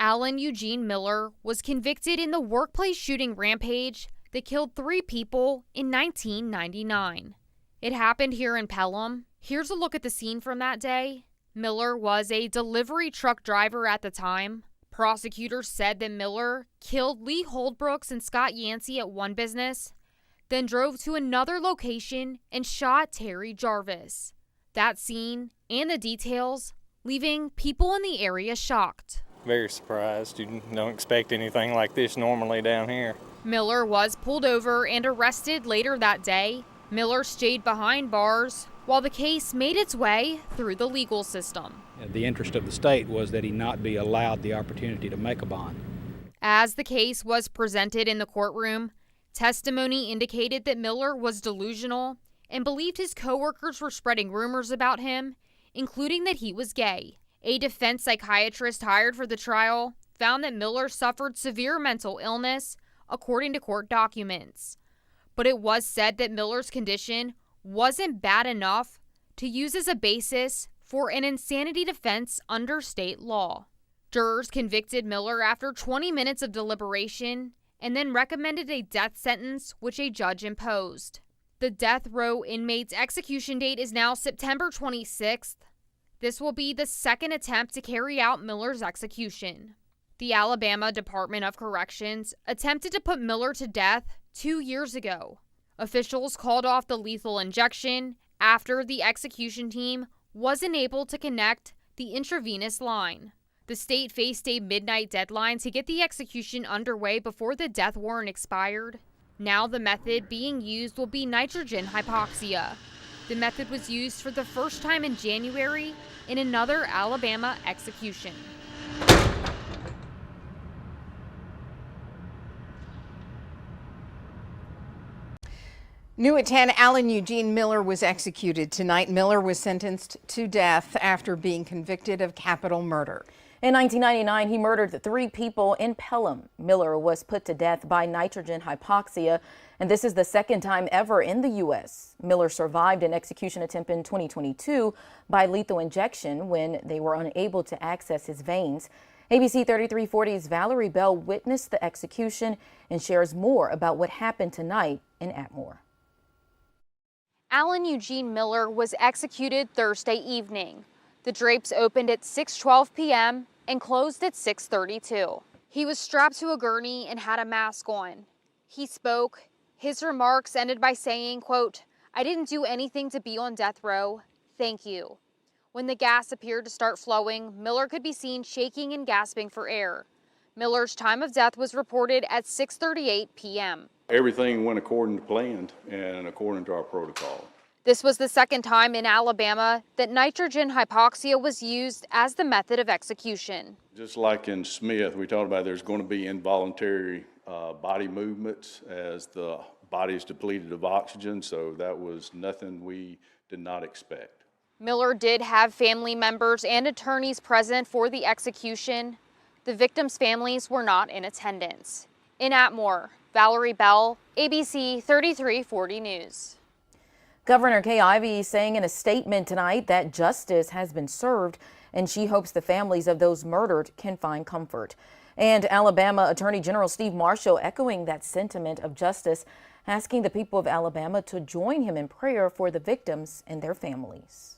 Alan Eugene Miller was convicted in the workplace shooting rampage that killed 3 people in 1999. It happened here in Pelham. Here's a look at the scene from that day. Miller was a delivery truck driver at the time. Prosecutors said that Miller killed Lee Holdbrooks and Scott Yancey at one business, then drove to another location and shot Terry Jarvis. That scene and the details leaving people in the area shocked. Very surprised. You don't expect anything like this normally down here. Miller was pulled over and arrested later that day. Miller stayed behind bars while the case made its way through the legal system. The interest of the state was that he not be allowed the opportunity to make a bond. As the case was presented in the courtroom, testimony indicated that Miller was delusional and believed his coworkers were spreading rumors about him, including that he was gay. A defense psychiatrist hired for the trial found that Miller suffered severe mental illness, according to court documents. But it was said that Miller's condition wasn't bad enough to use as a basis for an insanity defense under state law. Jurors convicted Miller after 20 minutes of deliberation and then recommended a death sentence, which a judge imposed. The death row inmate's execution date is now September 26th. This will be the second attempt to carry out Miller's execution. The Alabama Department of Corrections attempted to put Miller to death 2 years ago. Officials called off the lethal injection after the execution team wasn't able to connect the intravenous line. The state faced a midnight deadline to get the execution underway before the death warrant expired. Now the method being used will be nitrogen hypoxia. The method was used for the first time in January in another Alabama execution. New at 10, Alan Eugene Miller was executed tonight. Miller was sentenced to death after being convicted of capital murder. In 1999, he murdered 3 people in Pelham. Miller was put to death by nitrogen hypoxia, and this is the second time ever in the U.S. Miller survived an execution attempt in 2022 by lethal injection when they were unable to access his veins. ABC 3340's Valerie Bell witnessed the execution and shares more about what happened tonight in Atmore. Alan Eugene Miller was executed Thursday evening. The drapes opened at 6:12 p.m. and closed at 6:32. He was strapped to a gurney and had a mask on. He spoke. His remarks ended by saying, quote, "I didn't do anything to be on death row. Thank you." When the gas appeared to start flowing, Miller could be seen shaking and gasping for air. Miller's time of death was reported at 6:38 p.m. Everything went according to plan and according to our protocol. This was the second time in Alabama that nitrogen hypoxia was used as the method of execution. Just like in Smith, we talked about there's going to be involuntary body movements as the body is depleted of oxygen, so that was nothing we did not expect. Miller did have family members and attorneys present for the execution. The victims' families were not in attendance. In Atmore, Valerie Bell, ABC 3340 News. Governor Kay Ivey saying in a statement tonight that justice has been served and she hopes the families of those murdered can find comfort. And Alabama Attorney General Steve Marshall echoing that sentiment of justice, asking the people of Alabama to join him in prayer for the victims and their families.